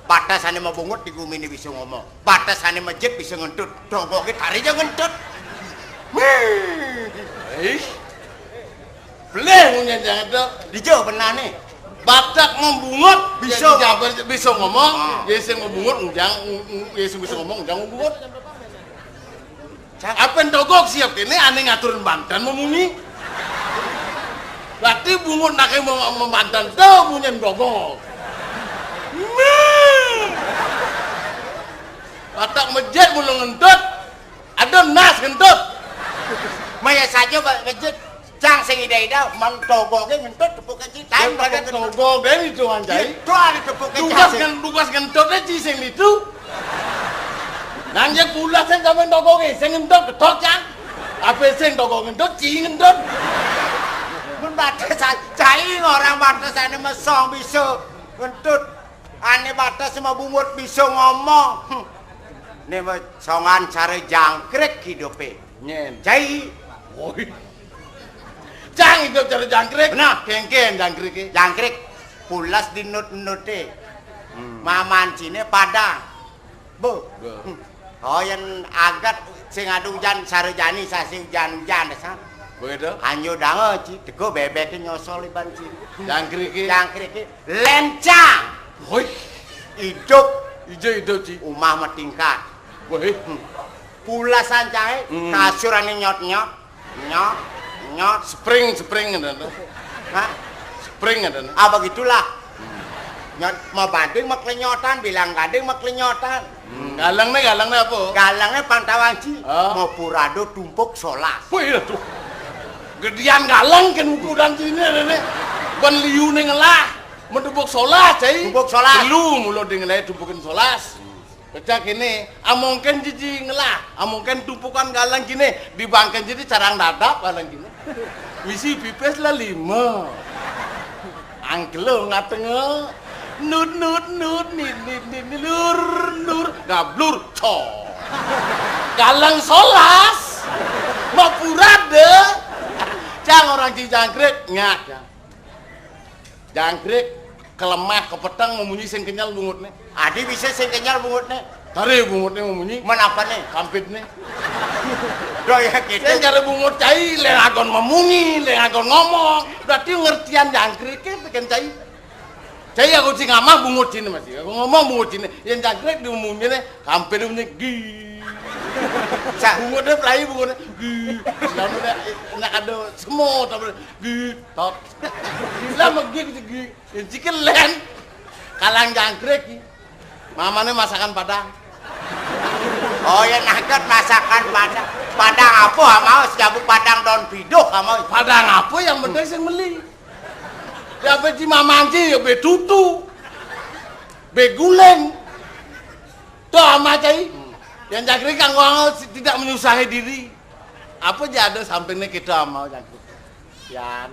Batasane mabungut di gumine bisa ngomong. Batasane masjid bisa ngentut. Dogoke tarinya ngentut. Bleh munyen jangan tuh. Dijo benane. Batak membungut bisa ngomong. Ya sing membungut unjang ya sing bisa ngomong unjang membungut. Apa dogok siap kene ane ngaturin bantan memunyi. Berarti bungut nake membantan tuh munyen dogok. Batak masjid mulu ngentut, ada nas ngentut. Maya saja masjid, cang sing ida-ida, mang togoke ngentut tepuk kecil. Time pada togok dari itu anjay. Itu ada tepuk kecil. Tugas ngentutnya ci sing itu. Nangnya pula sing kamen togoke, sing ngentut ketok cang. Apa sing togok ngentut, ci ngentut. Mun batas cai orang batasane mesong bisa ngentut. Ane batas sama bungut bisa ngomong. Nih songan cara jangkrik hidupe. Nyen. Cai. Woi. Jang hidup cara jangkrik. Benar. Kengken jangkrik. Jangkrik. Pulas di nut-nute. Mamancine padang. Bu. Oh yang agat sing adu hujan sarejani sasi hujan-hujan desa. Begitu. Anyo dange ci tego bebeke nyosol iban ci. Jangkrik. Lencang. Woi. Hidup Ci. Umah metingkat. Woi. Pulasan cahe kasurane nyot-nyot. Nyot. Spring ngene. Hah? Spring ngene. Ah begitulah. Nyot mau banding mek lenyotan, bilang gading mek lenyotan. Galangnya apa? Galangnya Pantawanci. Oh. Mau purado tumpuk solas. Wih tuh. Gedean galang kan ukuran sini nenek. Ban liune ngelah. Mendubuk solas, cai. Tumpuk solas. Lu mulo dengelai tumpukin solas. Kecak ini, amongken jiji ngelah, amongken tumpukan galang gini, dibangken jadi carang dadap galang gini. Misi pipes lah 5. Angkelo ngatenge, nut nur gablur co. Galang solas, mapurade. Cang orang Cijangkrik nyak. Jangkrik kelemah kepetang memunyi sing kenyal bungutnya. Adi bisa sing kenyal bungutnya. Tari bungutnya memunyi. Menapa nih? Kampitnya. Doya gitu. Sing kare bungut cai lengagon memunyi, lengagon ngomong. Berarti ngertian jangkriknya bikin cai. Cai aku sing ngamah bungut sini masih. Aku ngomong bungut sini. Yang jangkrik diumuminya kampit memunyi gi. Bungutnya pelai bungutnya gi. Lalu nak ada semua tapi gi tot. Lama gi. Cikin len. Kalang jangkrik. Mamane masakan Padang. Oh ya naket masakan padang. Padang apa mau sejabu padang daun piduk mau. Padang apa yang penting sing meli. Ya be di mamanci ya be tutu. Be guleng. Tuh ama cai. Yang jangkrik kanggo tidak menyusahi diri. Apa aja ada sampingnya kita mau jangkrik. Yan.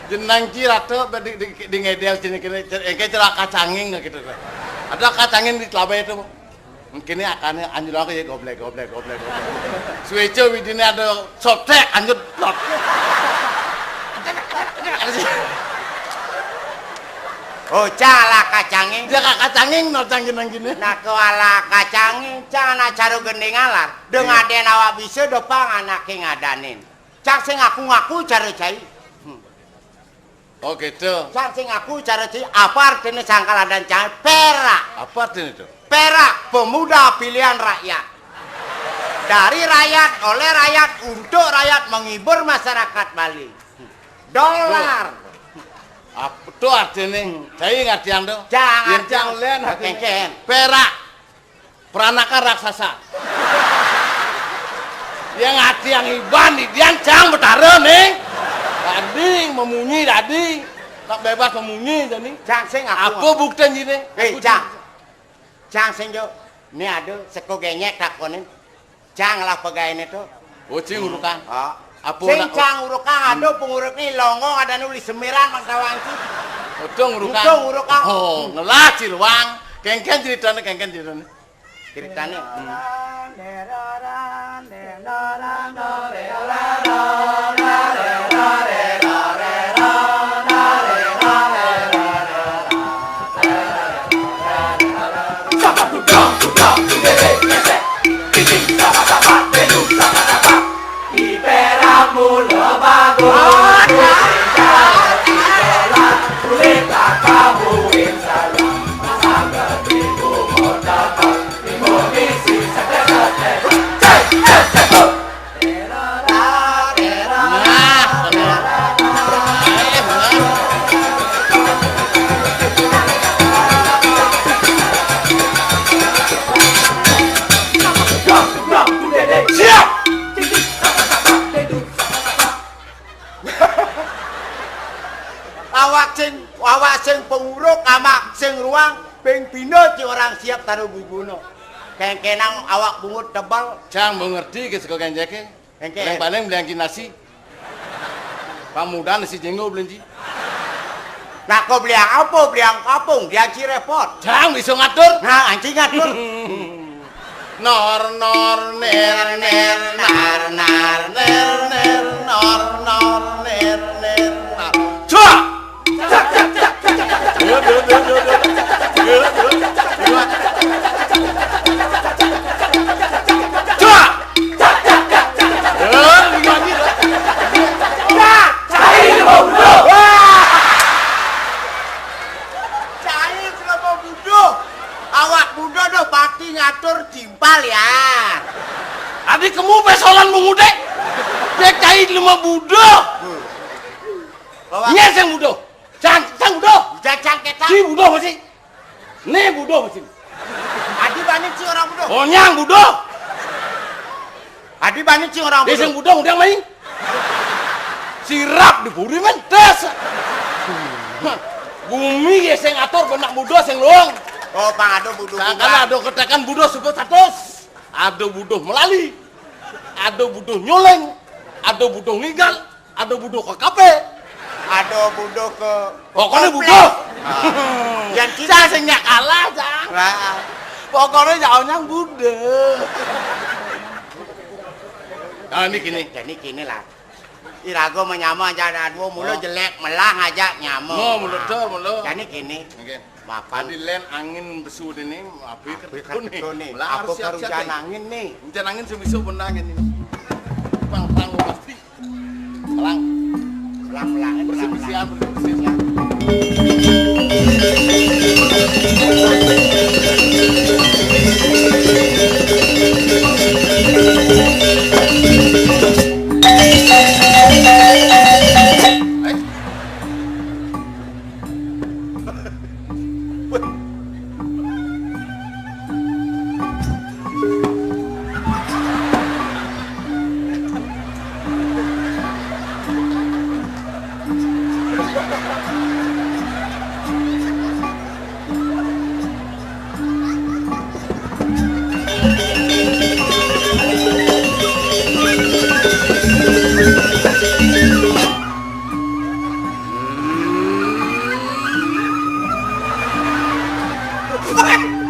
Jenang cirato di ngedel sini kene engke cerak kacanging gitu. Ada kacangin di telabai itu. Mungkin akan anjur aku ya goblek. Suweco widine ada sotek anjur plot. Oh cala kacanging. Dia kacanging no cangin gini. Nah kewala kacanging cana caro gending alar. Dengan den awak bisa dopang anake ngadanin. Cak sing ngaku cara cai. Oh gitu. Cak sing ngaku cara cai apa artinya sangkalan dan cai perak. Apa artinya itu? Perak pemuda pilihan rakyat. Dari rakyat, oleh rakyat, untuk rakyat menghibur masyarakat Bali. Dolar. Apa tuh artinya? Saya ngertian tuh. Jangan len kengken. Perak. Peranaka raksasa. Dia ngati yang iban di dia cang betara nih. Tadi memunyi tadi. Tak bebas memunyi jadi. Cang sing Apa bukti ini? Cang sing yo. Ini ada seko genyek tak konin. Cang lah pegawai itu. Oh cing urukan. Apa sing cang urukan ada penguruk ni longo ada nulis semiran mangsawangki. Udung urukan. Oh ngelah ciluang. Kengken ceritanya Ceritanya. Awak sing penguruk amak sing ruang ping pino ci orang siap taruh bubuno. Kengkenang awak bungut tebal. Cang mengerti ke seko kenjeke. Yang paling beli nasi. Pamuda nasi jenggo belenji. Nah kau beli apa? Beli kapung, dia ci repot. Cang bisa ngatur. Nah anjing ngatur. Nor ner ner nar nar ner ner nor ner ner nar. Cua! Awak budo doh pati ngatur timpal ya. Adik kamu pesolan mengudek. Dia cai lima budo. Nyes yang budo. Cang budo. Cang kita. Si budo masih. Nih budo masih. Adi banyak sih orang budo. Oh nyang budo. Adi banyak sih orang budo. Dia yang budo udah main. Sirap diburi mentes. Bumi ya sing atur benak budo sing luang. Oh pang ado budo. Karena ada ketekan budo sebut status. Ada budo melali. Ada budo nyoleng. Ada budo ngigal. Ada budo ke kafe. Ada budo ke pokoknya budo. Yang kita sing nyak kalah, Cang. Pokoknya jauhnya budo. Nah ini gini. Jadi gini lah. Irago menyama jadadmu mulu jelek melah ngajak nyamuk. Mau mulut tuh mulut. Jadi gini. Maafan. Tadi len angin besu ini, api ketun nih. Aku kerugian angin nih. Hujan angin sebisu pun angin ini. Pang pasti. Pelang. Bersih-bersihan.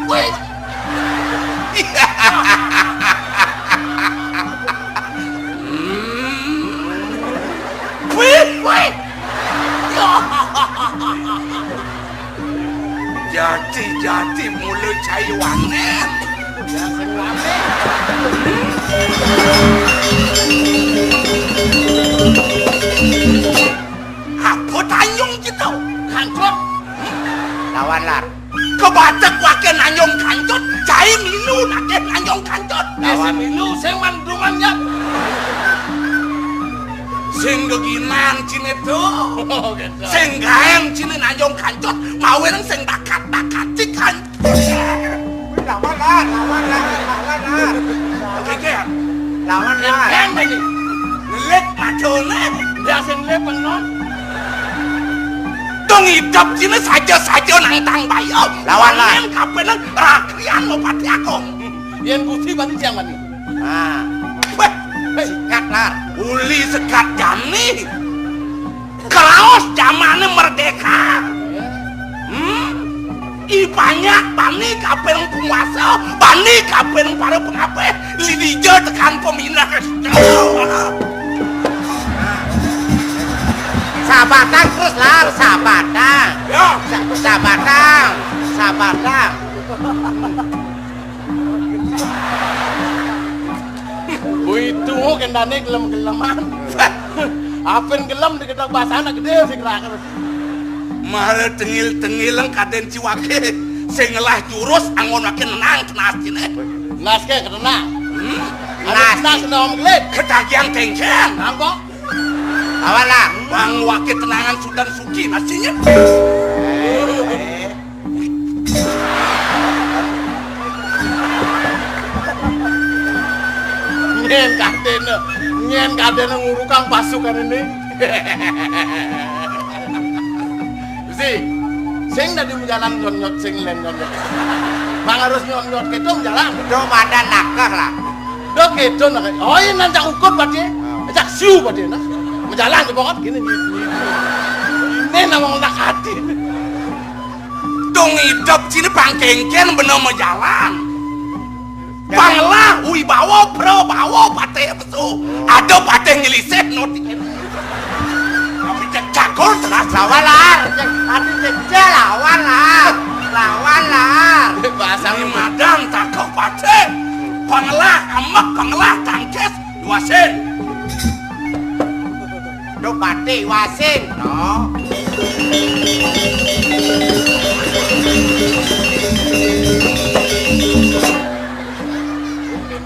kowe. Kowe. Jadi mulai cai wanen. Ya sing wanen. Apa tanyong gitu? Kancot. Lawan lar. Kebatek wake nanyong kancot. Cai milu nake nanyong kancot. Lawan milu sing mandungannya. Sing geginan cine tuh. Sing gaem cine nanyong kancot. Mawen sing takat-takat cikan. Lawan lar. Oke. Lawan lar. Yang ini. Ngelek macone. Dia sing lep penon. Dong hidup cine saja nang tang bayo. Lawan lar. Yang kapenan rakrian lo pati akong. Yang gusti bani siang bani. Ah. Weh. Sikat lar. Uli sekat jani. Kelaos zamannya merdeka. Ibanyak bani kapeng penguasa, bani kapeng para pengape, lidijo tekan peminat. Sabatan terus lar, sabatan. Ya, Sabatan. itu kendane gelem-geleman. Apen gelem diketok basana gede sing raket. Mare tengil-tengilen kaden ciwake sing ngelah jurus angon wake nenang tenas cine. Nas ke kenang. Nas nom glet ketagian tengken. Nampo? Awala. Bang wake tenangan sudan suci nasinya. Nyen kadene ngurukang pasukan ini. Sing tadi menjalan nyot sing len nyot. Bang harus nyot kedo menjalan. Do madan nakah lah. Do kedo nak. Oh ini nancak ukut badhe. Cak siu badhe nah. Menjalan ke pokok gini. Ini namang nak hati. Dong hidup sini bang kengken bener menjalan. Banglah wibawa pro bawa pate besu. Ada pate ngelisih noti. Tapi cakol teras Lawan lar. Tadi cek lawan lar. Bahasa Madan takok pate. Banglah amak banglah tangkes wasin. Do pati wasin. No.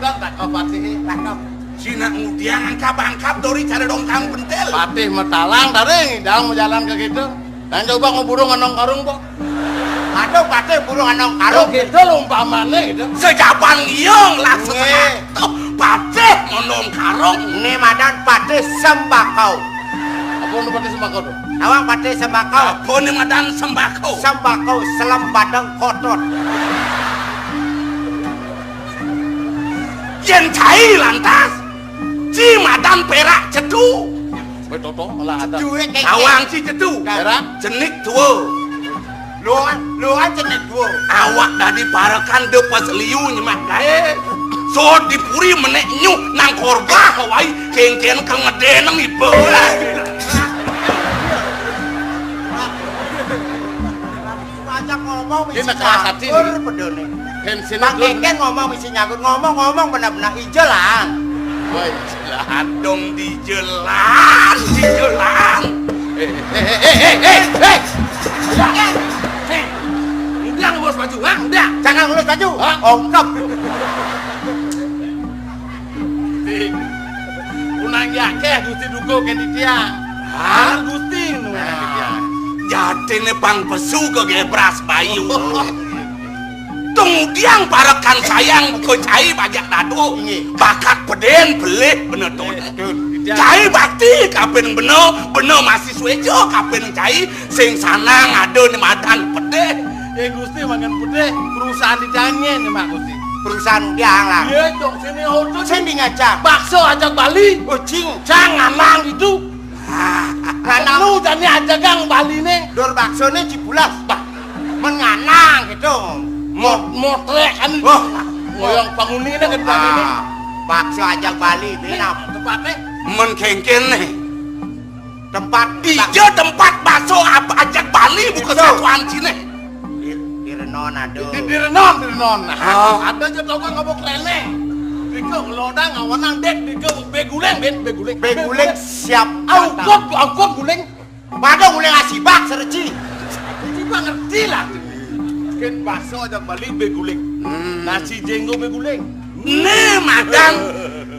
Tak patih takap sina ngudian angkap dori cari dongkang pentel patih metalang daring dalam jalan ke gitu dan coba ngeburu nganong karung kok Aduh patih burung anong karung gitu umpamane gitu sejaban iyong langsung patih nganong karung ini madan patih sembakau. apa nu patih sembakau tuh Awang patih sembakau. apa nih madan sembakau Sembakau selam badeng kotot. Yen cai lantas si madan perak cedu betoto malah ada Duit keke. awang si cedu perak jenik tua Luan jenis dua. awak dadi parakan de pas liu nyemak gae so dipuri menek nyu nang korba wai kengken kang ngedeneng ibu Ajak ngomong misi Ini kelas hati nyakur nih. pedone. bensin Bang Keken ngomong misi nyakur ngomong benar-benar ijo lah. woi jelan dong dijelan udah ngurus baju ha udah Jangan ngurus baju. Hah? Ongkap. unang yakeh gusti dugo kendi tiang hah gusti nu kendi tiang jatine pang pesu ke beras bayu kemudian parakan sayang ke cai bajak dado bakat peden belih bener tuh cai bakti kapen bener masih suejo kapen cai sing sanang ado nih madan pede ya gusti mangan pede perusahaan ditanya nih mak gusti Perusahaan udiang lah. iya dong sini hoto Sini ngajak. bakso ajak Bali Kucing. jangan mang itu Karena lu tadi ajak gang Bali nih Dor bakso ini cipulas. Bah. Menganang gitu. Motrek kan. Ngoyong panguni ini kan ini. Bakso ajak Bali, binap. Tempatnya? Menkengken nih. Tempat Iya tempat bakso ajak Bali bukan satuan sini. di Renon aduh. Di Renon. Ada aja tau kan ngobok lele. Dike ngelodang ngawanang dek dike beguleng. Beguleng siap. Angkot guling. Pada guleng asibak sereci. Ini mah ngerti lah. Kan bakso ajak Bali beguling. Nasi jenggo beguling. Nih madan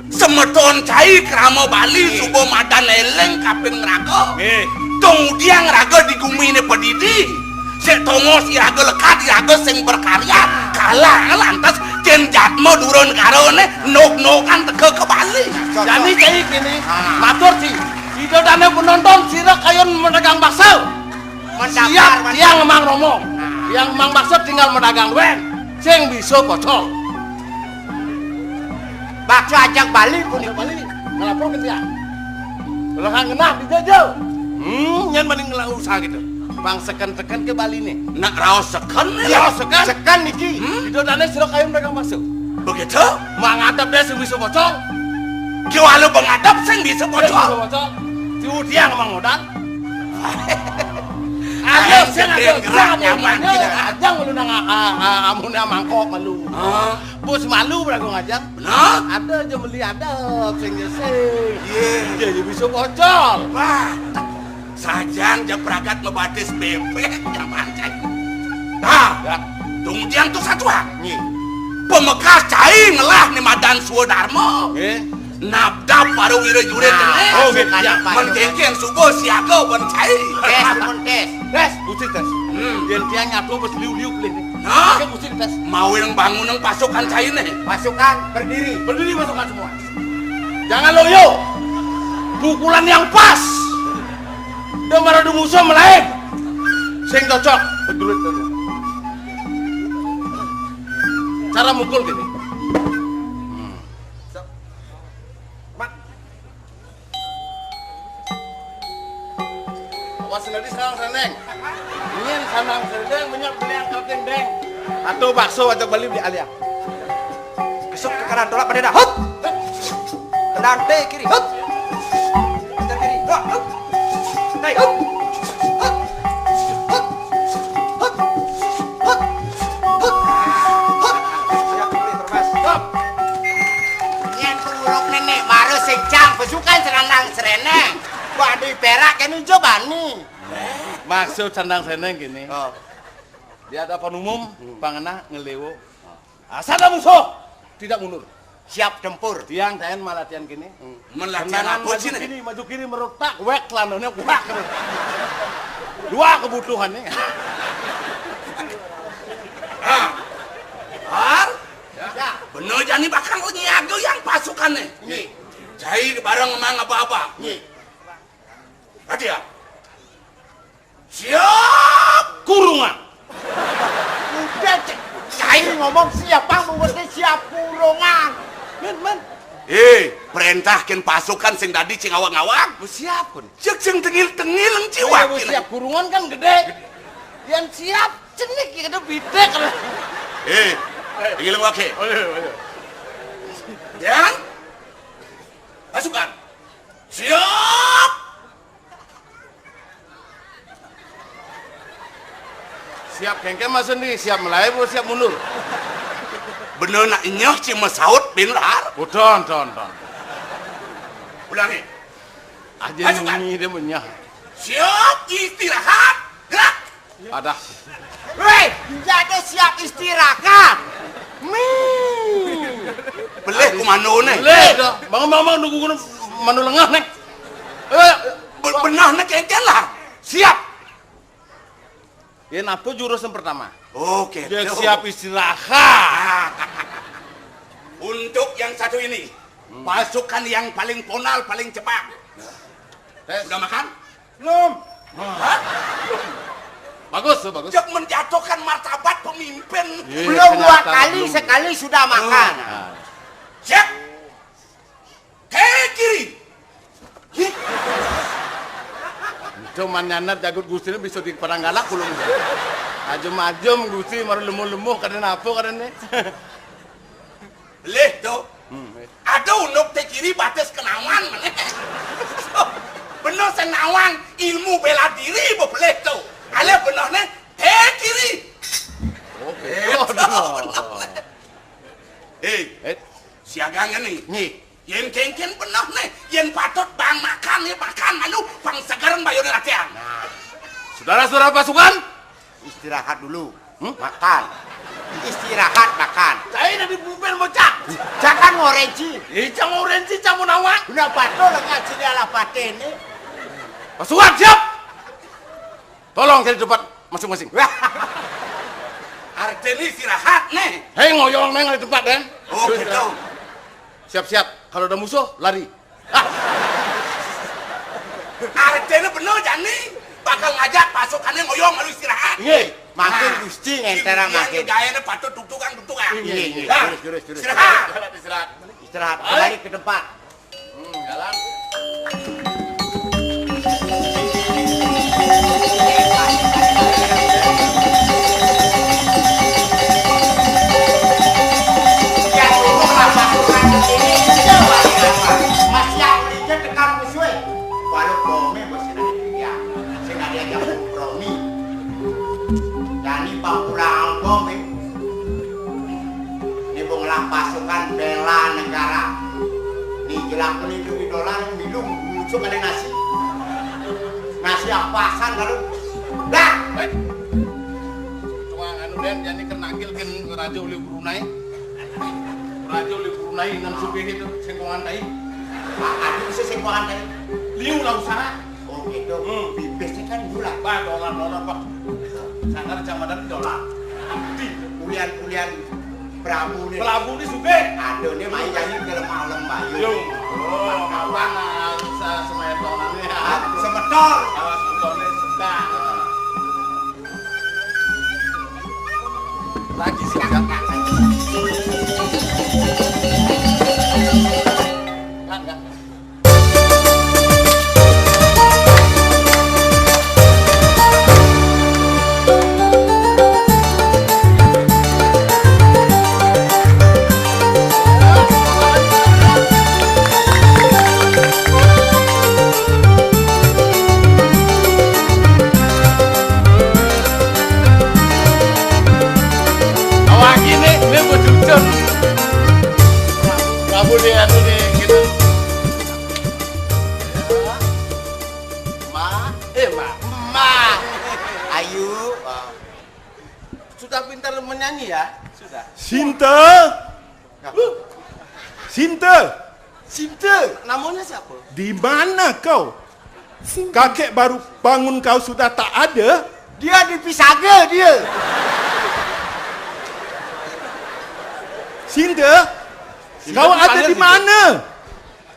semeton cai keramo Bali subo madan leleng kaping ngerago. Kemudian ngerago di gumi ini pedidi. Setongo si rago lekat rago sing berkarya. Kalah lantas jen jatmo durun karone nok-nokan teke ke Bali. Jadi kayak gini. Matur sih. Itu dana penonton sirah kayon medagang bakso. Siap yang emang romo. Yang emang bakso tinggal medagang wen. Sing bisa kocok. Bakso ajak Bali pun Bali. Ngelapor ke dia. Kalau kan kena dijajal. Nyan mending ngelang usaha gitu. Bang seken-seken ke Bali nih. Nak raos seken Ya sekan. sekan niki. Itu dana sirah kayon medagang bakso. begitu. Mangadap dia sing bisa kocok. Kiwalu pengadap sing bisa bocor. Si Udiang emang modal. Ada Sing gede gerak nyaman kita. Ajang lu nang amunnya mangkok malu. Bos malu berago ngajang. Benar? Ada aja beli adab sing sing. Jadi bisa bocor. Wah, sajang jepragat ngebatis bebek nyaman cai. Nah, tungjian tuh satu Nih. Pemekas cai ngelah nih madan Suwodarmo. Nabdap paru wira jure tene. Oh, gitu ya. Menkengken subuh siaga ben cai. Tes. Musik tes. Yen tiang nyatu bes liu-liu beli nih. Hah? Kan musik tes. Mau yang bangun yang pasukan cai nih. Pasukan berdiri. Berdiri pasukan semua. Jangan loyo. Pukulan yang pas. Demar adu musuh melain. Sing cocok. Bedulit tadi. Cara mukul gini. Awas nanti sarang seneng. Ini sarang seneng banyak beli yang kalting deng. Atau bakso atau beli di alia. Besok ke kanan tolak pada dah. Hut. Tendang T kiri. Hut. Tendang kiri. Hut. Naik. Hut. Hut. Hut. Hut. Hut. Hut. Hut. Siap kembali termas. Stop. Nyen puruk nenek baru secang pasukan serandang sereneng. Wah di perak kan coba nih. Maksud sandang seneng gini. Oh. Di hadapan umum, pangenah ngelewo. Asal ada musuh, tidak mundur. Siap tempur. Tiang tayan malatian gini. Melatihan Tendangan apa maju sih nih? kiri, maju kiri meretak, wek lanonnya, wak. Dua kebutuhannya. Har? Ya. Bener jani bakal nyiaga yang pasukan nih. Nih. Cai bareng emang apa-apa. Nih. Hati ya. Siap. Kurungan. Udah cair ngomong siapa membuatnya siap kurungan. Men. Perintahkan pasukan sing tadi cing awang-awang. Siap pun. Cek cing tengil-tengil yang ciwak. Siap kurungan kan gede. Yang siap cenik ya ada bidek. Tengil wake. Dan pasukan. Siap. Siap kengken mas sendiri, siap melayu, siap mundur. Bener nak nyoh cing mesaut bin lahar. Don. Ulangi. Aja Pasukan. nyanyi dia punya. Siap istirahat. Gerak. Ada. Weh, jadi siap istirahat. Beleh kumano nih. Boleh dah. Bangun nunggu gunung manu lengah nek. Benar nak kengken lah. Siap. Ya apa jurus yang pertama? Oke. Dia siap istirahat. Untuk yang satu ini, pasukan yang paling ponal, paling cepat. Sudah makan? Belum. Hah? Bagus. Cek menjatuhkan martabat pemimpin. Belum dua kali, sekali sudah makan. Siap. Ke kiri. Cuman nyanat jagut gusti bisa di padang galak belum. Ajem-ajem gusti maru lemuh-lemuh kadang apa kadang ni. Leh tu. Ada unuk teh kiri batas kenawan mana. Benar senawan ilmu bela diri boleh tu. Ale benar ne teh kiri. Eh, siaga ni. Ni. Yen kengken benar ne. Yen patut bang makan ya makan malu bang segaran bayar latihan. Saudara-saudara pasukan, Istirahat dulu. Makan. Istirahat makan. saya dah dipumpin bocah. Jangan ngorenci. Cang orange cang munawang. Guna pato lengan sini ala patene. Pasukan siap. Tolong cari tempat masing-masing. Arteni istirahat ne. Hei ngoyong neng di tempat kan. Oh gitu. Siap-siap. Kalau ada musuh lari. Arteni benar jani. Bakal ngajak pasukannya ngoyong lalu istirahat. Nggih. Makin gusti ngentera makin. Gayanya patut duduk-duduk. Iya. Jurus. Istirahat. Istirahat kembali ke tempat. Jalan. Ya turunlah pasukan ke sini. Coba lihat. Masih yang berikan tekan musuh. Walau bome masih ada dia. Saya nggak diajak kompromi. Yani pulang bome. Ini bonglah pasukan bela negara. Nih jelang melindungi dolar minum musuh ada nasi. Nasi apasan kalau. Dah. Cuma anu den jadi kenakil kan Raja Uli Brunei. Raja Uli Brunei nang sugih itu sengkongan tai. Aduh bisa sengkongan tadi. Liu lah usaha. Oh gitu. Bibisnya kan gula. Pak dolar Pak. Sangar jamadan dolar. Kulian Prabu nih. Pelabu ni sugih. Aduh nih main nyanyi dalam malam bayu. Yo. Oh, kawan sa semetonane. Semetor. Awas semetone sedang. Lagi sih kan. Enggak. Awak ini berjujur. Kamu dia anu ni gitu. Ma. Ayu. Sudah pintar menyanyi ya? Sudah. Sinta, Sinta, Sinta, namanya siapa? di mana kau? Kakek baru bangun kau sudah tak ada. Dia di Pisaga dia. Sinta, kau ada di mana?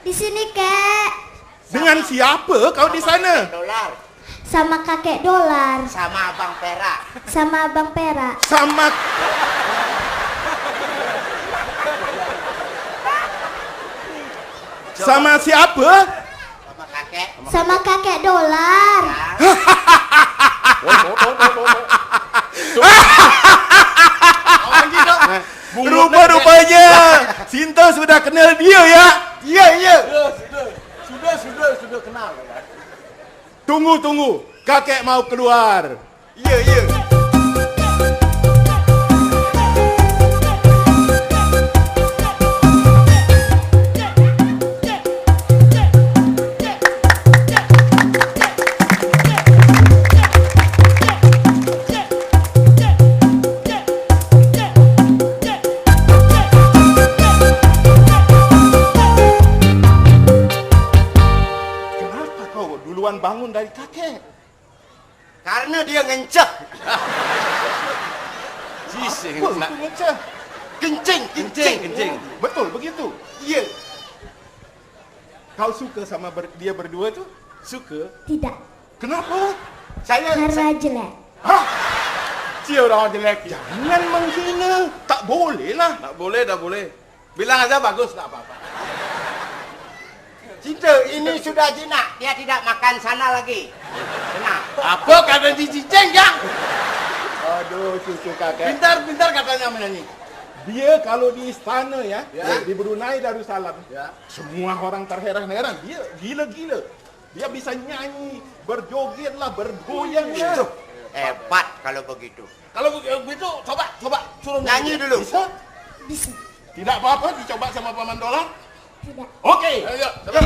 Di sini, Kek. Dengan siapa kau di sana? Dolar. Sama kakek dolar. Sama abang perak. Sama abang perak. Sama sama siapa? Sama kakek. Sama kakek dolar. Orang gitu. Rupa-rupanya Sinta sudah kenal dia ya. Iya. Sudah kenal. Tunggu, kakek mau keluar. Iya. Kenapa kau duluan bangun dari kakek? Karena dia ngencet. Jising. Apa itu ngeceh? Kencing. Betul begitu. Iya. Kau suka sama dia berdua tuh? Suka? Tidak. Kenapa? Karena jelek. Hah? Cia orang jelek. Jangan menghina. Tak boleh lah. Tak boleh, dah boleh. Bilang aja bagus, tak apa-apa. Cinta, ini sudah jinak. Dia tidak makan sana lagi. Jinak. Apa kata di ciceng ya? Aduh, cucu kakek. Pintar-pintar katanya menyanyi. Dia kalau di istana ya, Ya. di Brunei Darussalam, Ya. semua orang terheran-heran. Dia gila-gila. Dia bisa nyanyi, berjoget lah, bergoyang lah. Hebat kalau begitu. Kalau begitu coba suruh Nyanyi dulu. Bisa? Bisa. Tidak apa-apa dicoba sama Paman Dolar? Tidak. Oke. Ayo, coba.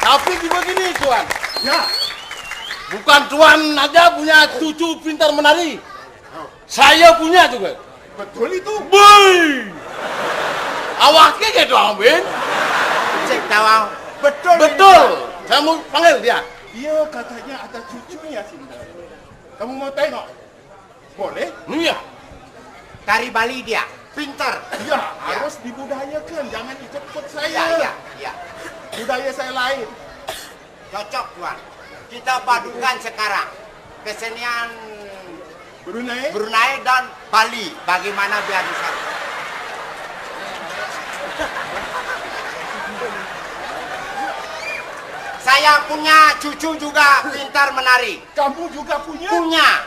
Tapi begini Tuan. Ya. Bukan Tuan aja punya cucu pintar menari. Saya punya juga. Betul itu. Boy. Awaknya gitu Amin. Cek tawang. Betul. Betul. Saya mau panggil dia. Iya, katanya ada cucunya Sinta. Kamu mau tengok? Boleh? Iya. Tari Bali dia. Pintar. Iya, harus dibudayakan. Jangan ikut-ikut saya. Iya. Budaya saya lain. Cocok Tuan. Kita padukan sekarang kesenian Brunei. Brunei dan Bali. Bagaimana biar disatu? Saya punya cucu juga pintar menari. Kamu juga punya? Punya.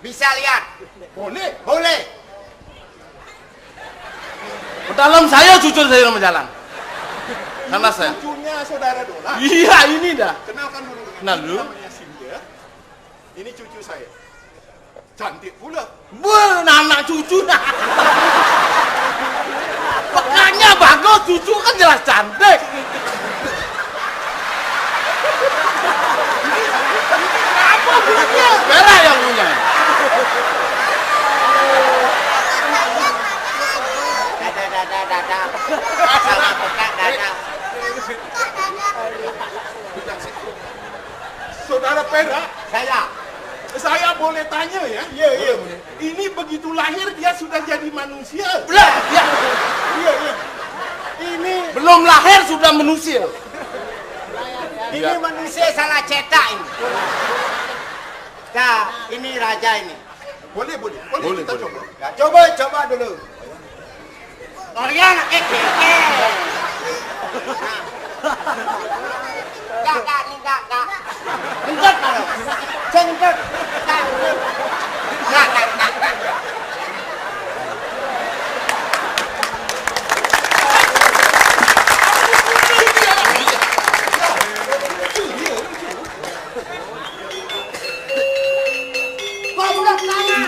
Bisa lihat? Boleh. Boleh. Dalam saya jujur saya nama jalan. Karena saya. Cucunya saudara Dolar. Iya ini dah. Kenalkan dulu. Kenal dulu. Namanya Cynthia. Ini cucu saya. Cantik pula. Wah, anak cucu dah. Pekannya bagus, cucu kan jelas cantik. Apa punya? Vera yang punya. Dadah. Sama peka dadah. Saudara Pera, saya boleh tanya ya? Iya. Ini begitu lahir dia sudah jadi manusia. Belah, ya. Iya. Ini Belum lahir sudah manusia. Ini manusia salah cetak ini. Nah, ini raja ini. boleh kita coba. Nah, coba dulu. Oh ya, keke. Enggak. Enggak kalau. Jangan enggak. Enggak. Goblok saya.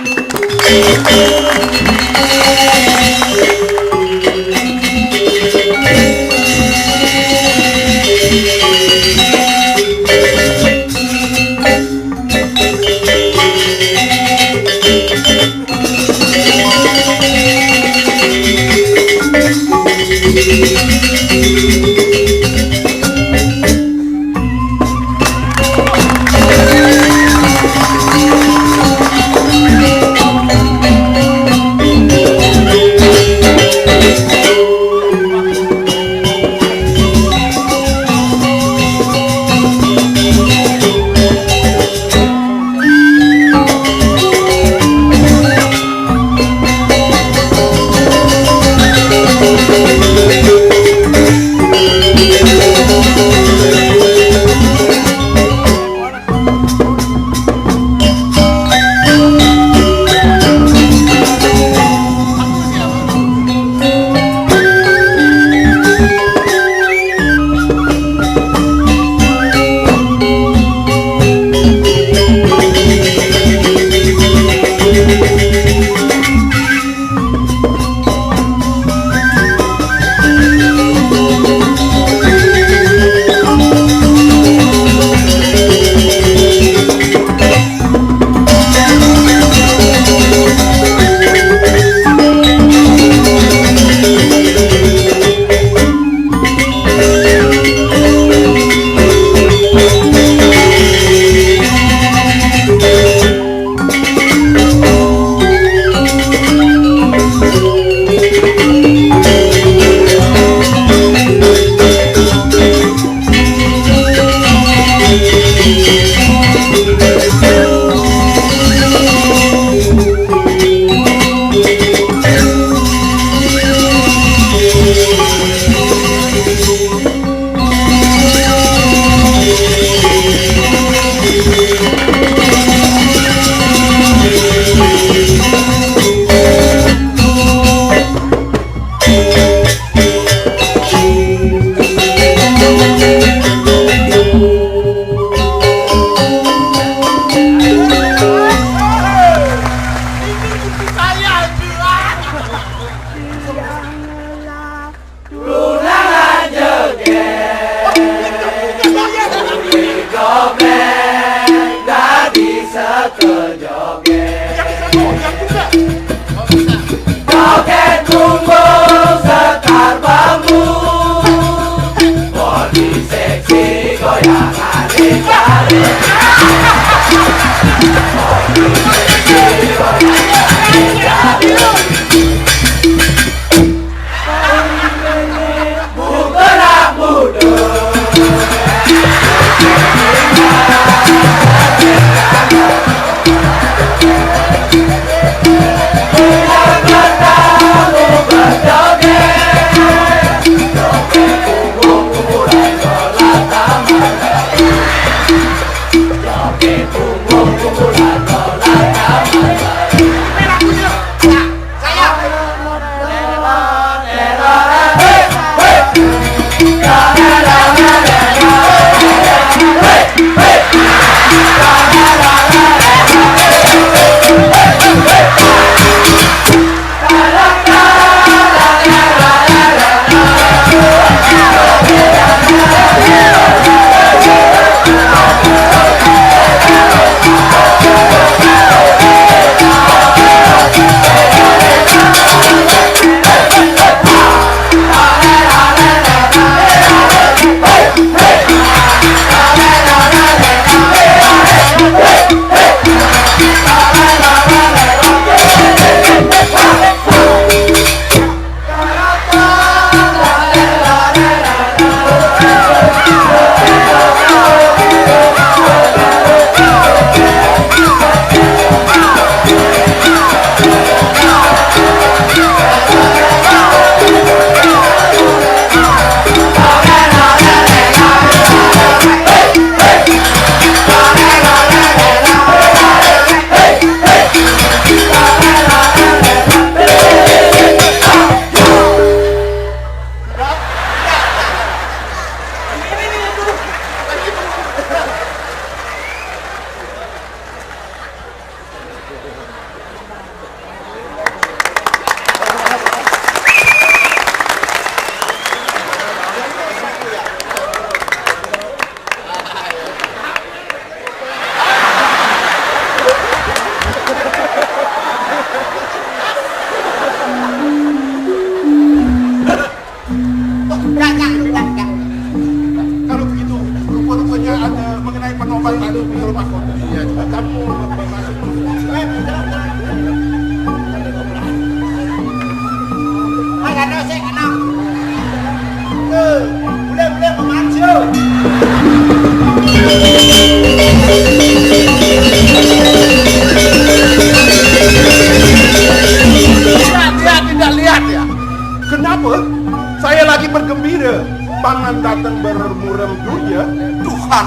Sabira, paman datang bermuram duya. Tuhan,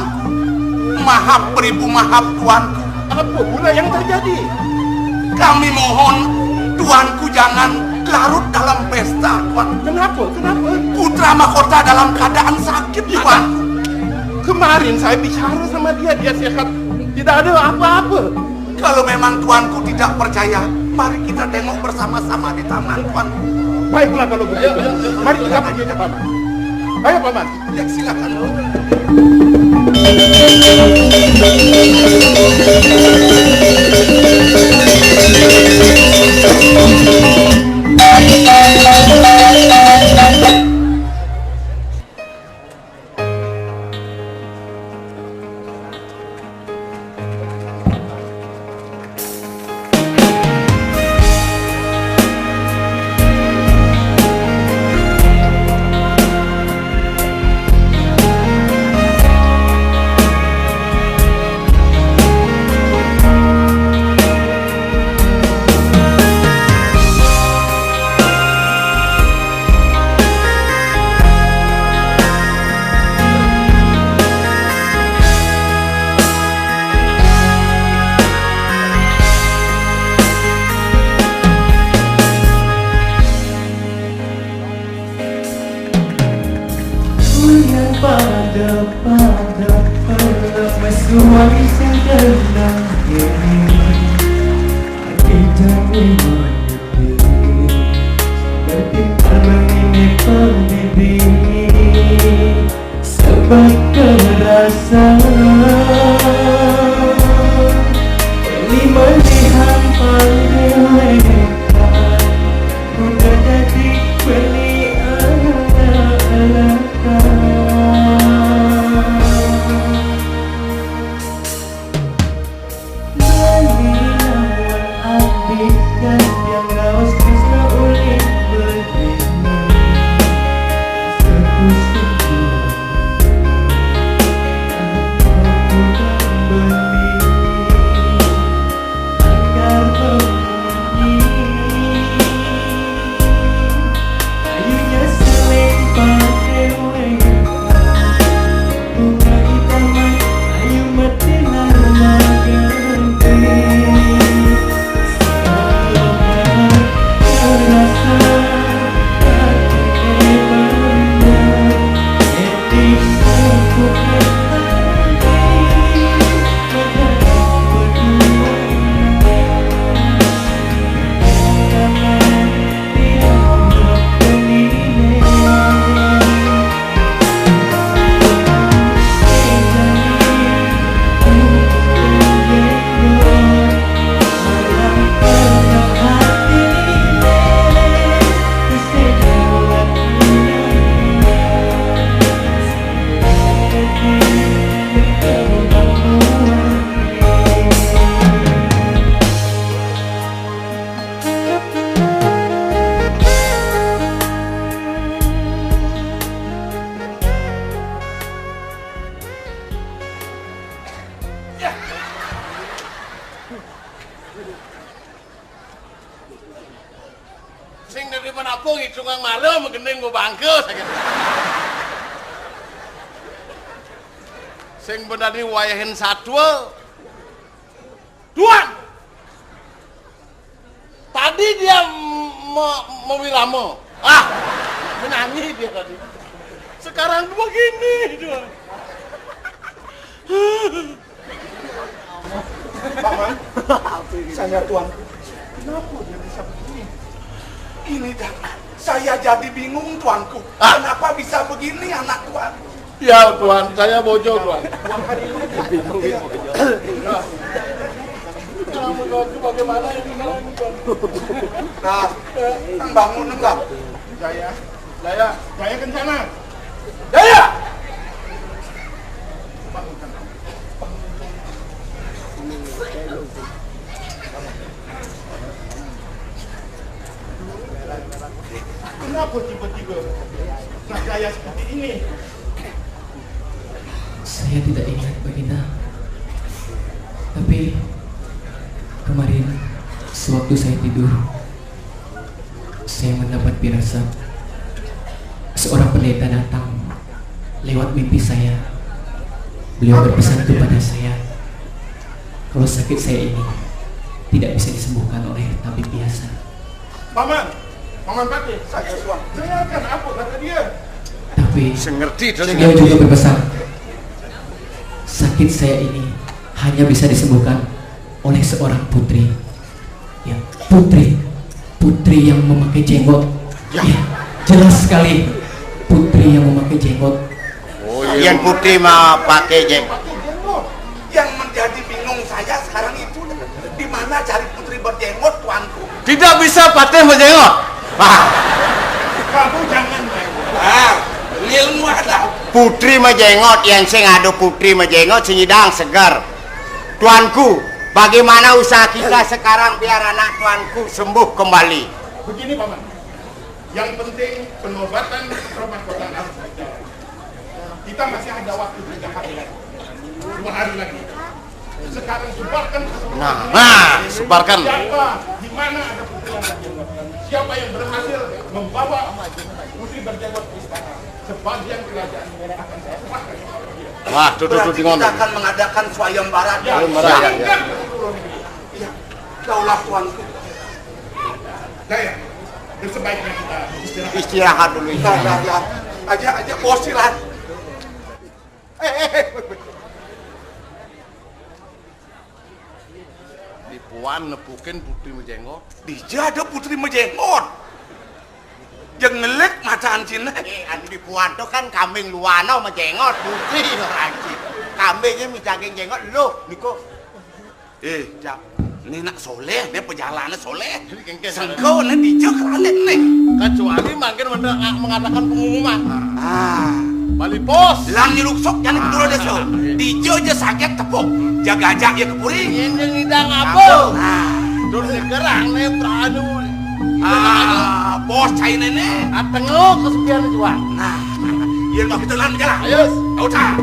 maaf beribu maaf tuanku. Apa pula yang terjadi? Kami mohon tuanku jangan larut dalam pesta, tuan. Kenapa? Putra mahkota dalam keadaan sakit, tuan. Kemarin saya bicara sama dia sehat. Tidak ada apa-apa. Kalau memang tuanku tidak percaya, mari kita tengok bersama-sama di taman, tuan. Baiklah kalau begitu. Mari kita pergi ke paman. Ayo paman. Ya silakan. Sing dari menapung hitungan malam menggendeng gue bangke sakit. Sing benar ni wayahin satwa. Tuan. Tadi dia mewirama. Menangis dia tadi. Sekarang begini Tuan. Paman, saya tuan. Kenapa dia bisa begini? Ini dah, saya jadi bingung tuanku. Kenapa bisa begini anak tuan? Ya Tuan, saya bojo Tuan. Bagaimana ini Tuan? Nah, bangun enggak? Jaya kencana. Jaya! Kenapa tiba-tiba Nak Jaya seperti ini? Saya tidak ingat Baginda. Tapi kemarin sewaktu saya tidur, saya mendapat firasat seorang pendeta datang lewat mimpi saya. Beliau berpesan kepada saya, kalau sakit saya ini tidak bisa disembuhkan oleh tabib biasa. Paman Pati, saya akan apa kata dia? Tapi Sengerti terus. beliau juga berpesan, sakit saya ini hanya bisa disembuhkan oleh seorang putri. Ya, putri yang memakai jenggot. Ya, jelas sekali, putri yang memakai jenggot. Oh Yang putri mah pakai jenggot. Yang menjadi bingung saya sekarang itu di mana cari putri berjenggot, tuanku. Tidak bisa patih menjenggot. Kamu jangan main. Ilmu ada. Putri menjenggot yang sing ada putri menjenggot senyidang segar. Tuanku, bagaimana usaha kita sekarang biar anak tuanku sembuh kembali? Begini paman, yang penting pengobatan perobatan harus berjalan. Kita masih ada waktu 3 hari lagi, 2 hari lagi. Sekarang sebarkan ke seluruh dunia. Sebarkan. Siapa, di mana ada putri yang berjenggot? Siapa yang berhasil membawa putri berjenggot ke istana? Sebagian kerajaan akan saya serahkan kepada dia. Wah, duduk Berarti kita akan mengadakan swayembara. Swayembara, ya. Siapkan ke seluruh negeri. Ya, daulah tuanku. Jaya, sebaiknya kita istirahat. Istirahat dulu. Ya. Aja bos istirahat. Di puan nepukin putri menjenggot. Dia ada putri menjenggot. Yang ngelik macaan Cina. Anu di puan tuh kan kambing luano menjenggot putri orang kambingnya menjaging jenggot lu niko. Ini nak soleh, ini perjalanan soleh. Sengkau ini dijak keralik nih. Kecuali makin mengadakan pengumuman. Bali pos. Lang nyeluk sok jangan kedua deso. Dijak aja sakit tepuk. Jaga ajak ya kepuri. Ini ngidang apa? Terus sekarang nih pranu. Bos cair nenek. Atengok kesepian jual. Iya mau kita lan jalan. Ayo. Kau cah.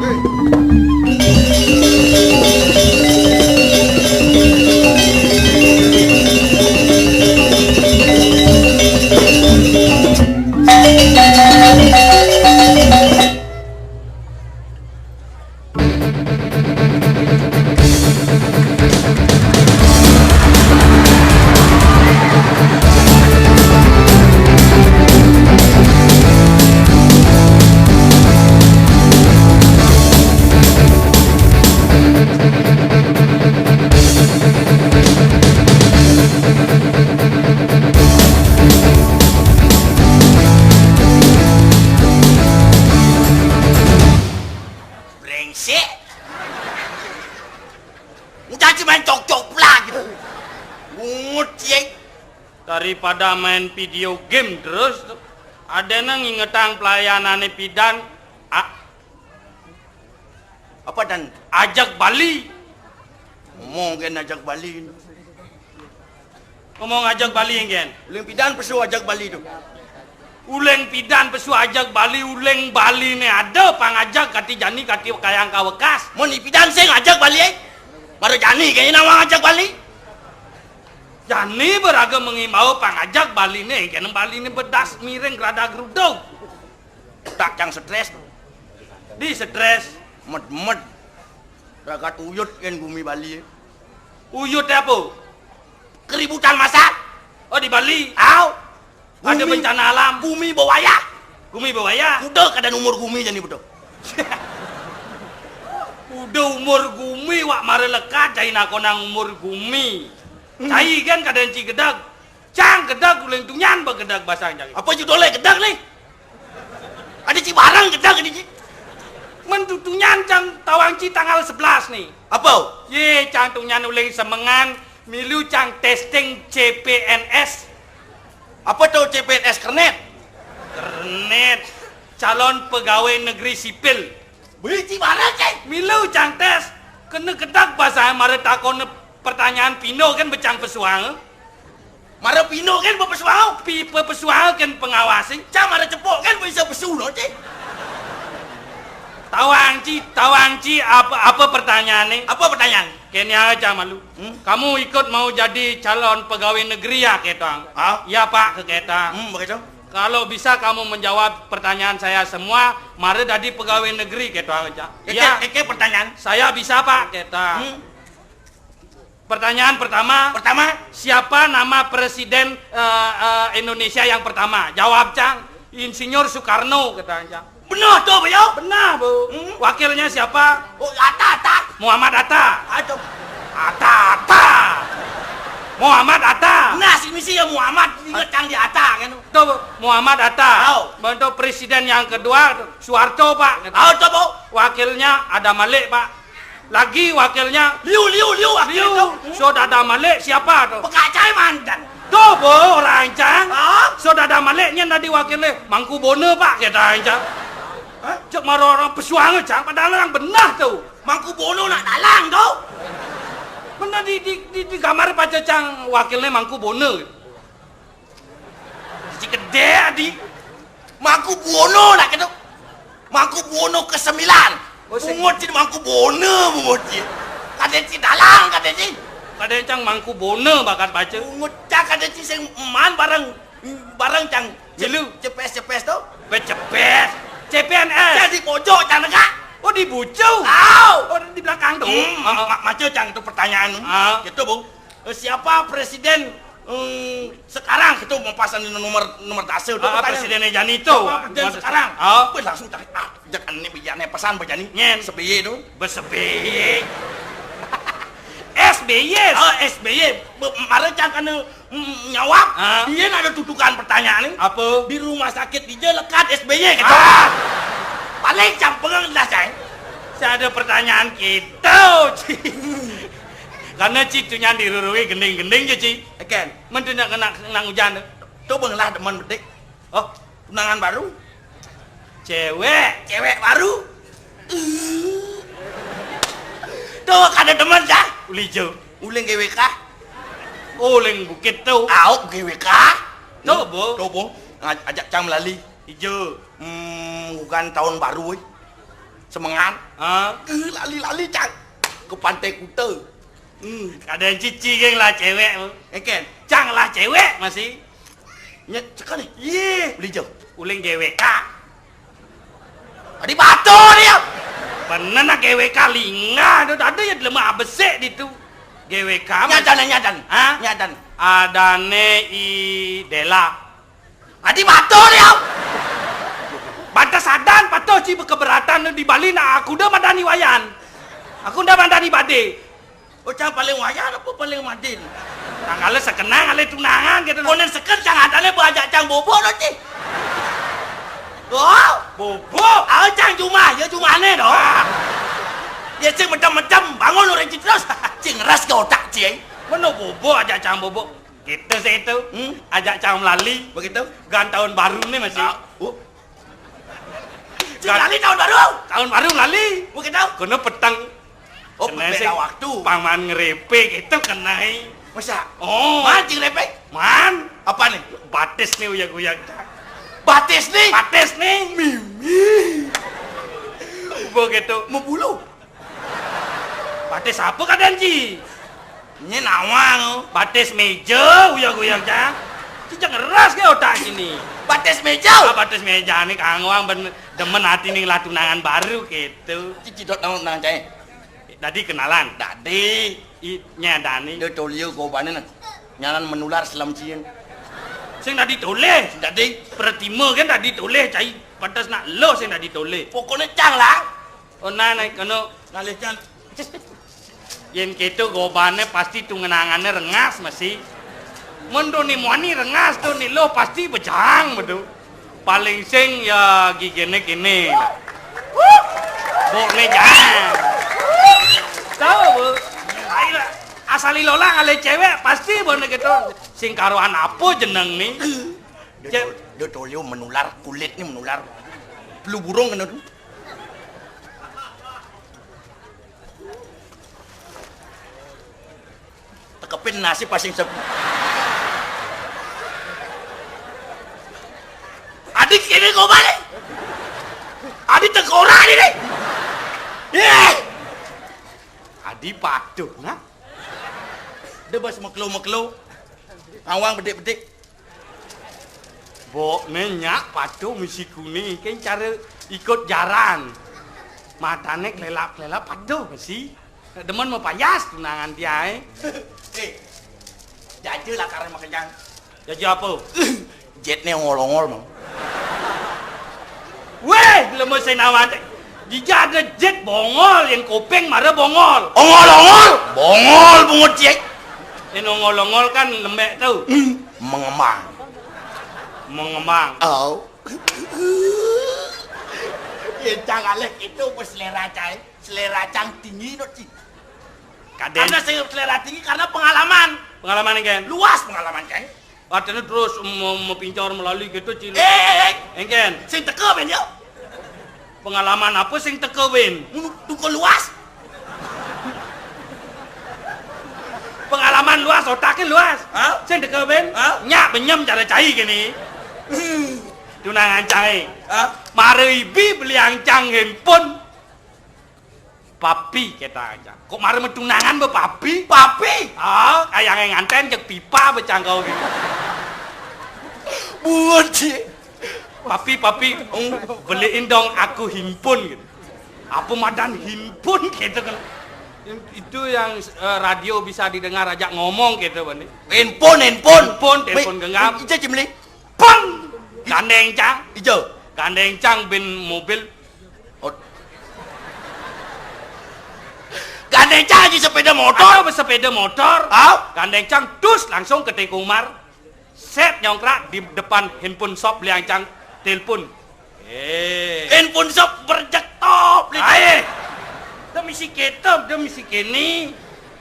Brengsek. Udah main cok-cok pula gitu. Bungut cek. Daripada main video game terus, ada nang ngingetang pelayanan pidan, Apa dan ajak Bali. mungkin ajak Bali. Ngomong ajak Bali kan? Uleng pidan pesu ajak Bali tu. Uleng pidan pesu ajak Bali, uleng Bali ni ada pangajak kati jani kati kayang kawekas. Mau ni pidan sing ajak Bali Baru jani kayaknya nama ajak Bali. Jani beragam mengimau pangajak Bali ni, kan Bali ni bedas miring rada geruduk. Tak yang stres. Di stres, Med-med. Ragat uyut kan bumi Bali. uyut apa? Keributan masak. Oh di Bali, Au. ada bencana alam. Bumi bawaya. Gumi bawaya. Udah kada umur bumi jadi betul. Udah umur gumi wak mare lekat cai nak konang umur gumi. Cai kan kadang ci gedag. Cang gedag uleng tunyan ba gedag basang jang. Apa judulnya gedak nih? Ada ci barang gedak ini ci. Mentutunyan cang tawang ci tanggal 11 nih. Apa? Ye cang tunyan uleng semengan milu cang testing CPNS. Apa tuh CPNS kernet? Kernet calon pegawai negeri sipil. Beli ci barang cek. Milu cang tes kena gedag bahasa mare takon pertanyaan pino kan becang pesuang. Mara pino kan berpesuau. Pipe pesuang kan pengawasi. Cam mara cepok kan bisa pesu no cek. Tawangci apa pertanyaannya? Apa pertanyaan? Kenya aja malu. Kamu ikut mau jadi calon pegawai negeri ya ketang? Ah? Ya pak ke ketang. Begitu. Kalau bisa kamu menjawab pertanyaan saya semua, mari dari pegawai negeri kita aja. Ya, pertanyaan. Saya bisa Pak kita. Pertanyaan pertama. Siapa nama presiden Indonesia yang pertama? Jawab Cang. Insinyur Soekarno kita aja. Benar tuh, Bu. Benar Bu. Wakilnya siapa? Oh, Atta. Muhammad Atta. Aduh. Atta. Muhammad Atta. Nah, sini sih ya Muhammad, ingat Cang di Atta kan. Tuh Muhammad Atta. Tahu. Bentuk presiden yang kedua Soeharto Pak. Tahu tuh, Bu. Wakilnya ada Malik Pak. Lagi wakilnya Liu wakil itu. Saudara Malik siapa tuh? Pekacai mantan. Tuh Bu, rancang. Ah? Saudara Maliknya tadi wakilnya Mangkubono Pak kita rancang. Cek marah orang pesuangan Cang, padahal orang benar tuh. Mangkubono nak dalang tuh. Benar di kamar Pak Cang wakilnya Mangkubono. Si gede adi. Mangkubono nak gitu. Mangkubono ke-9. Mungocin Mangkubono mungocin. Kadenci dalang kadenci. Cang Mangkubono bakat baca. Ngucak kadenci sing eman bareng Cang. Milu Cepes tuh. Cepet. CPNS. Jadi pojok Cang negak. Oh di Bucau. Oh di belakang tuh. Macam Cang itu pertanyaan. Gitu Bu. Siapa presiden sekarang itu mau pasang nomor dasar itu presidennya Janito. Presiden sekarang. Langsung cari jangan ini biarnya pesan bejani. Nyen SBY itu. SBY. SBY. SBY. Kemarin Cang kan nyawab. Dia ada tutukan pertanyaan nih. Apa? Di rumah sakit dia lekat SBY gitu. Paling Cang pengen lah Cang. Saya ada pertanyaan gitu, Ci. Karena citunya dirurui gending-gending ya, Ci. Ken, Mentunya kena hujan. Tuh benglah teman bedik. Oh, tunangan baru. Cewek baru. Tuh kada teman dah. Ulijo. Uleng GWK. Uleng bukit tuh. Au GWK. Tuh, Bu. Tuh, Bu. Ajak Cang melali. Ijo. Bukan tahun baru, woy. Semangat. Lali Cang. Ke Pantai Kuta. Ada yang cici geng lah cewek. Ken, Cang lah cewek masih. Nyet cekal nih. Iya. Ulijo. Uleng GWK. Adi batu dia. Bener nak GWK linga. Ada yang lemah besek di tu. GWK. Nyadan. Hah? Nyadan. Adane i Dela. Adi batu dia. Batas adan patuh ci keberatan di Bali nak aku dah madani wayan. Aku dah madani bade. Oh Cang paling wayan apa paling madin? Tanggalnya sekenang ale tunangan gitu. Konen seken Cang adane bajak Cang bobo no ci. Oh, bobo. Cang cuma aneh doh. Ya cing macam-macam bangun orang ci terus. Cing ras ke otak ci. Mana bobo ajak Cang bobo. Gitu sih itu. Ajak Cang melali. Begitu. Gan tahun baru nih masih. Lali tahun baru. Tahun baru lali. Begitu. Kena petang. Oh, beda waktu. Paman ngerepe gitu kena. Masa? Oh. Man cing repek? Man. Apa nih? Batis nih uyak-uyak. Batis nih? Batis nih. Mimi. Begitu. Mau bulu? Batis apa kadang Ci? Ini nawang. Batis meja uyak-uyak Cang. Cicak ngeras ke otak ini. Batis meja? Batis meja nih kangwang demen hati nih lah tunangan baru gitu. Cici dot nang Cang. Tadi kenalan. Dadi nyadani. Dia tolio gobane nyalan menular selam cien. Sing tadi toleh. Dadi pertima kan tadi toleh cai. Pantas nak lo sing tadi toleh. Pokoknya Cang lah. Oh naik kono ngalih Cang. Yen keto gobane pasti tungenangannya rengas masih. Mendo ni muani rengas tu ni lo pasti bejang betul. Paling sing ya gigene kene. Bok ne jangan. Tahu Bu? Ayolah asali lola ngale cewek pasti bener gitu. Sing karuan apa jeneng nih? Dia tolio menular kulitnya menular. Flu burung kena tu. Tekepin nasi pasing sep. Adik ini kau balik. Adik tengkorak ini. Adi paduh nah. Dia bas meklo-meklo. Awang bedik-bedik. Bok nyak padu misi kuning kan cara ikut jaran. Matane kelelap-kelelap padu mesti. Demen mau payas tunangan dia. Jajalah karena makanya. Jadi apa? Jetnya ngolong-ngol mau. Weh, lemes saya nama. Jika ada jet bongol yang kopeng marah bongol. Ongol-ongol, bongol bungut jet. Yang ongol-ongol kan lembek tuh. Mengembang. Oh. Ya jangan itu selera cai. Selera cang tinggi no cing. Karena saya selera tinggi karena pengalaman. Pengalaman kan? Luas pengalaman ceng. Artinya terus mau pincor melalui gitu cil. Engken. Sing teka ben yo. Pengalaman apa sing teka ben? Tukul luas. Pengalaman luas, otaknya luas. Hah? Sing teka ben? Hah? Nyak benyem cara cai gini. Tunangan cai. Hah? Mari ibi beli ancang handphone. Papi kita aja. Kok mari tunangan be papi? Papi. Ah, kayak nganten cek pipa becangkau gitu. Buat sih. Papi, beliin dong aku handphone gitu. Apa madan handphone gitu kan? Itu yang radio bisa didengar ajak ngomong gitu kan? Handphone. Telepon genggam. Ijo cimli. Pang! Gandeng cang. Ijo. Gandeng cang bin mobil. Gandeng cang di sepeda motor. Atau bersepeda motor. Gandeng cang dus langsung ke Tekumar. Set nyongkrak di depan handphone shop beli ancang telepon. Handphone shop berjektop. Demi si ketop, demi si kini.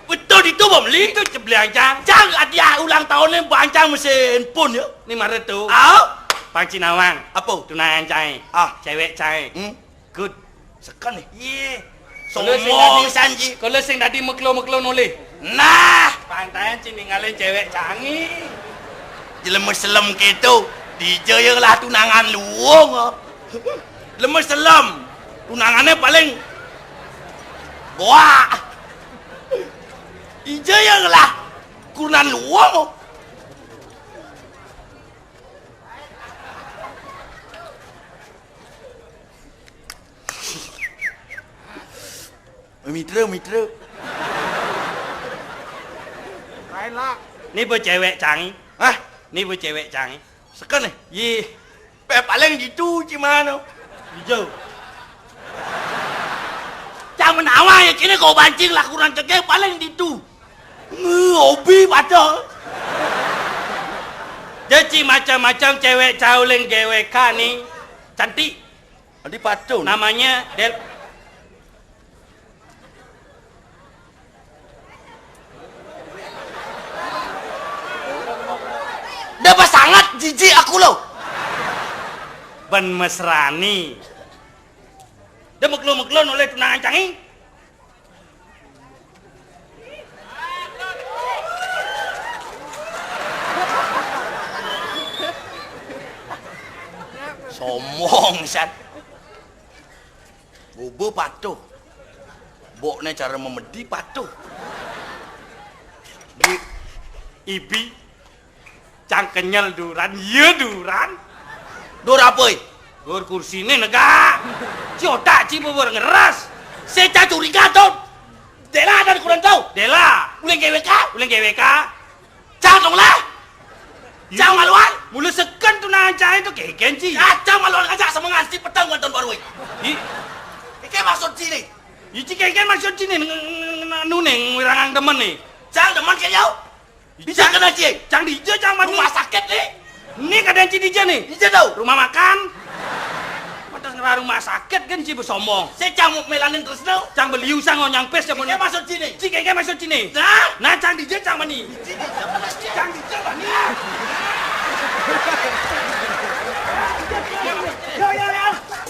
Betul itu beli. Itu beli ancang. Cang hadiah ulang tahunnya bancang mesti handphone ya. Ini mana tuh? Pang Cinawang. Apa? Tunangan cai. Cewek cai. Good. Sekan nih. Iya. Sombong sanji. Kalau sing tadi meklo-meklo noleh. Nah, Pantai ninggalin cewek canggih. lemes selem gitu. Dijaya lah tunangan luang. Lemes selem. Tunangannya paling goa. Dijaya lah kunan luang. Mitra. Baiklah. Ini buat cewek canggih. Ini buat cewek canggih. Sekan nih. Ye. Paling gitu gimana? Hijau. Jangan menawa ya kini kau bancing lah kurang cegah paling gitu. Hobi pada. Jadi macam-macam cewek cauling GWK nih cantik. Adi pacu. Namanya Dapat sangat jijik aku loh. Ben mesrani. Dia meklon oleh tunangan canggih. Sombong san. Bobo patuh. Boknya cara memedi patuh. Ibi cang kenyal duran, iya duran. Dur apa? Dur kursi ini negak. Ciotak cipu ngeras. Saya curiga tuh. Dela ada kurang tahu. Dela. Ulang GWK. Cang dong lah. Cang maluan. Mula sekan tunangan cang itu keken sih. Cang maluan aja sama ngasih petang nonton baru. Ini maksud sini. Ini keken maksud sini nuneng wirangang demen nih. Cang demen kayaknya. Bisa kena sih. Cang dija cang mandi. Rumah sakit nih. Ini kadang dija nih. Dija tahu. Rumah makan. Padahal ngerah rumah sakit kan sih bersombong. Saya cang melanin terus tau. Cang beli usang ngonyang pes yang Ini maksud sini. Keken maksud sini. Nah cang dija cang mandi. Cang dija mandi. Ya.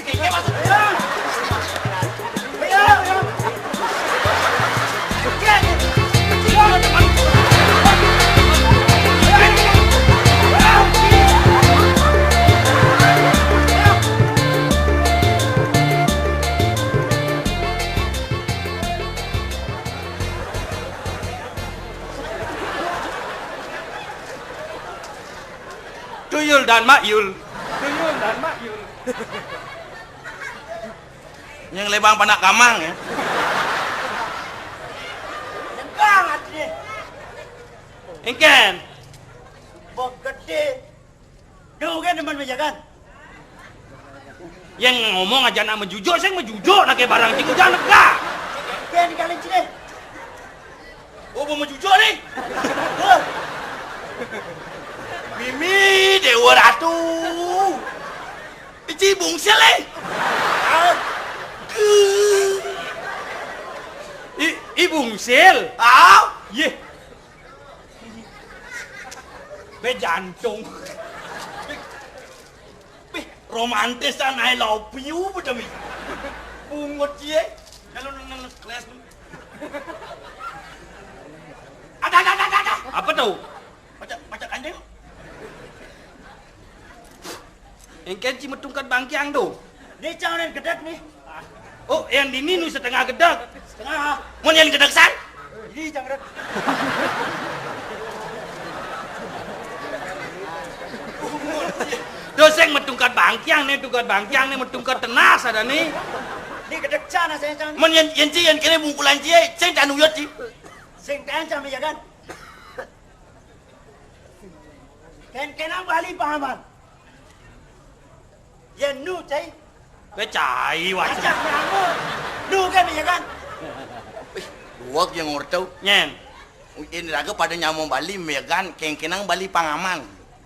Keken maksud. dan Mayul. Tuyul dan Mayul. Yang lebang panak kamang ya. Jengkang hati. Engken. Bok gede. Duh kan teman menjaga. Yang ngomong aja nak menjujur, saya menjujur nak ke barang tinggal jangan negak. Kan kalian sini. Oh, mau jujur ni. Mimi Dewa Ratu. Ici bungsel eh. Ibung sel. Ah, Ye. Be jantung. romantisan I love you betul mi. Bungut je. Kalau nang kelas. Ada. Apa tu? Macam anjing. Engken cuma tungkat bangkiang tu. Ni jangan gedek ni. Oh, yang di ni setengah gedak. Setengah. Mau yang gedek san? Ini jangan gedek. Doseng metungkat bangkiang ni metungkat tenas ada ni. Ni gedek sana saya jangan. Mau yang kene bungkulan je, saya tak nuyot je. Sing kan jangan menjaga. Kan bali pahaman. Ya nu cai. Becai wajah. Macam kamu. Nu kan menjaga. Dua yang ngortau. Nyen. Ini raga pada nyamong Bali megan keng-kenang Bali pangaman.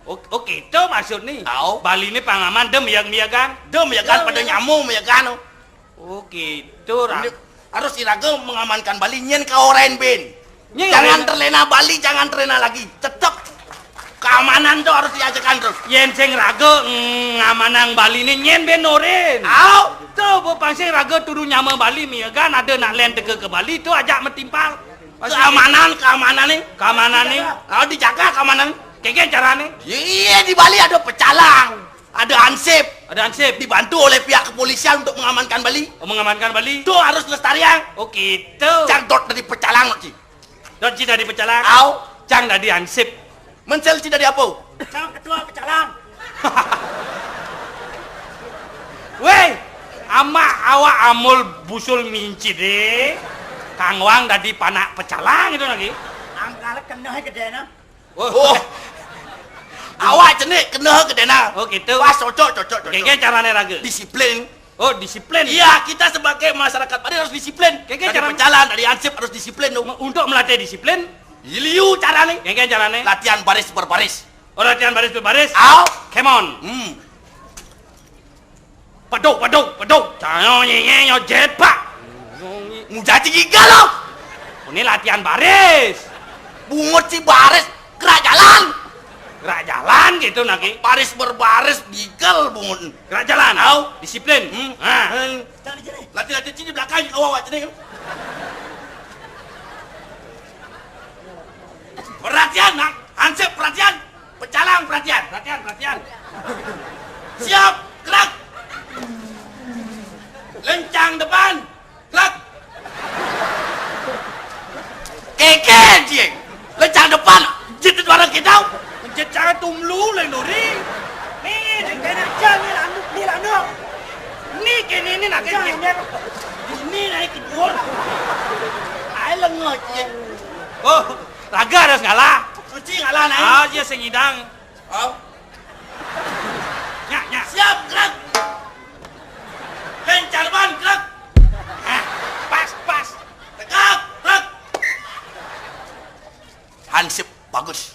Oh gitu maksud ni. Tahu. Bali ni pangaman dem miagan. Dem megan pada nyamong megan. Oh gitu. Ini harus iraga mengamankan Bali nyen kau oren ben. Nyen Jangan oren. terlena Bali, jangan terlena lagi. Tetap keamanan tu harus diajarkan terus. Yen sing raga ngamanang Bali ni nyen benoren. Tahu. Tu bopang sing raga turu nyama Bali miagan ada nak len teke ke Bali tu ajak metimpal. Keamanan ni. Keamanan ni. Harus dijaga keamanan. Keke carane. Iya di Bali ada pecalang, ada ansip, Ada ansip dibantu oleh pihak kepolisian untuk mengamankan Bali. mengamankan Bali. Itu harus lestarian. Oh gitu. Cangdot dari pecalang cik. Dot cida di pecalang. Au, Cang dari ansip. mencel cida di apa? Jangan ketua pecalang. Weh, ama awak amul busul minci deh. Kang Wang dari panak pecalang itu lagi. Angkala kena gede na. Oh, awak jenik kena ke dana. Oh gitu. Wah cocok. Keke carane raga. Disiplin. Oh disiplin. Iya, kita sebagai masyarakat Bali harus disiplin. Keke Dari cara- pecalang, dari ansip harus disiplin dong. Untuk melatih disiplin. Liu cara nih. Keke carane. Latihan baris berbaris. Oh latihan baris berbaris. Au, Come on. Paduk. Jangan nyenyo jepak. Mujaji giga loh. Ini latihan baris. Bungut si baris gerak jalan. Gerak jalan gitu naki. Baris berbaris gigal bungut. Gerak jalan. Au. Disiplin. Jangan di sini. Latihan sini di belakang awak sini. Perhatian nak. Ansip perhatian. Pecalang perhatian. Perhatian. Siap, gerak. Lencang depan. Gerak. Keke jeng. Lencang depan. Jitu barang kita. Mencet cara tumlu le nuri. Ni kena jangan ni lanu. Ni kini ni nak Jangan kini. ni. Ini naik kedua. Ai lengah jeng. Oh, raga harus ngalah. Suci ngalah naik. Ah, dia sengidang. Oh. Nyak. Siap, gerak. Lencang depan, gerak. Pas. Tegak, gerak. Hansip bagus.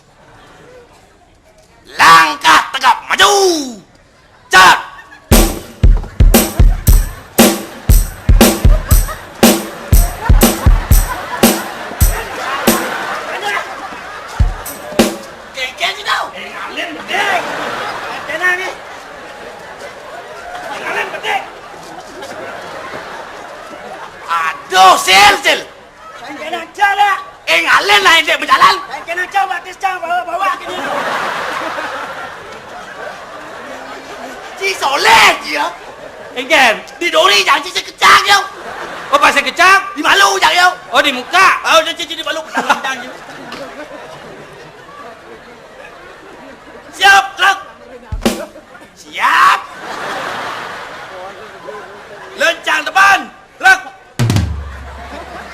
Langkah tegap, maju. Cat. Keke sih tau. Ngalen bedek. Kena ni. Ngalen bedek. Aduh, sel. Kena jalan. Ngalen lah dia berjalan. Kena coba tes jangan bawa ke ni. Ci soleh dia. Engken. Di dori jangan ci kecang yo. Oh, pasal kecak. Di malu jangan yo. Oh, di muka. Oh, dia ci di malu kecang. Siap, gerak. Siap. Lencang depan. Gerak.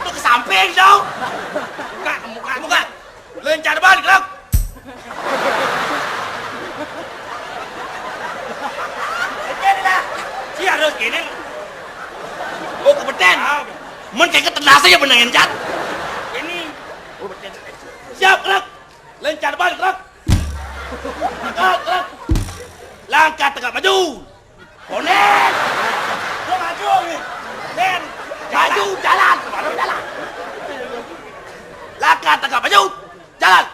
Itu ke samping dong. Muka. Lencang depan, gerak. Si harus gini. Oh, kepeten. Men kayak ketenasa ya benang encat. Ini. Siap, gerak. Lencang depan, gerak. Gerak. Langkah tegak maju. Konek. Dia maju ni. Den. Maju, jalan. Baru jalan. Langkah tegak maju. Jalan.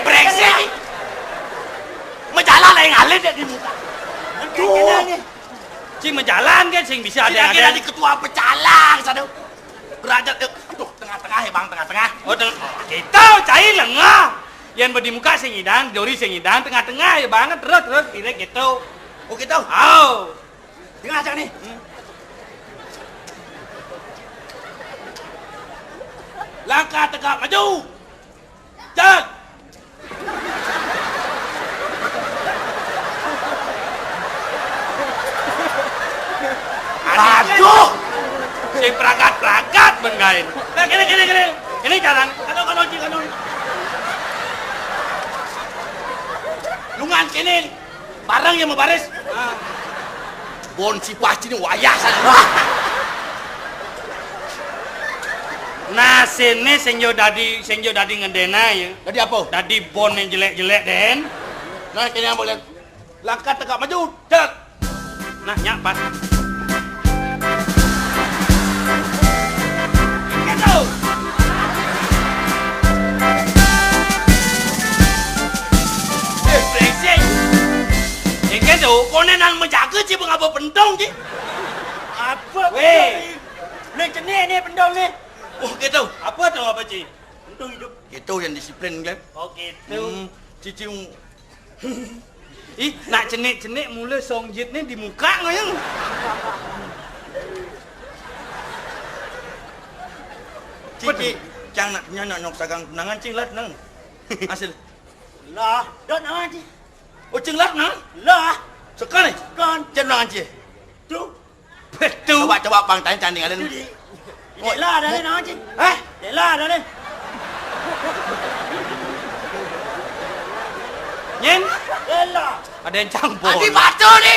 Brengsek. Menjalan lah yang alit di muka. Aduh. Cing menjalan kan sing bisa ada Di ketua pecalang sana. Derajat aduh tengah-tengah ya Bang, tengah-tengah. Oh, kita cai lengah. Yang badi muka sing idang, dori sing idang, tengah-tengah ya banget terus direk gitu. Oh gitu. Au. Tengah aja nih. Langkah tegak maju. Jalan. Aduh. Sing perangkat benggain. Nah, kene. Ini jalan. Kano. Lungan kene. Barang yang mau baris. Bon si pasti ni wayah sana. Nah, sini sing yo dadi ngendena ya. Jadi apa? Dadi bon yang jelek-jelek den. Nah, kene yang boleh. Langkah tegak maju. Jalan. Nah, nyak pas. Gitu. Brengsek. Yang gitu, Konenan menjaga je mengapa pentong je. apa? Weh. Ni jenis ni pendong ni. Oh gitu. Apa tu apa cik? Pendong hidup. Gitu yang disiplin kan. Oh gitu. Cici Ih, nak cenik-cenik mula songjit ni di muka ngoyang. Cici jangan nak nyok sagang tunangan cing lat nang. Hasil. Lah, dot nak cik. Oh cing lat nang. Lah, Sekarang ni. kan Tunangan cing. tu. Betul. Coba bang tanya cantik kalian. Dek lah dah ni nak cik. Eh? Dek lah dah ni. Nyen? Dek lah. Ada yang campur. Adi batu ni.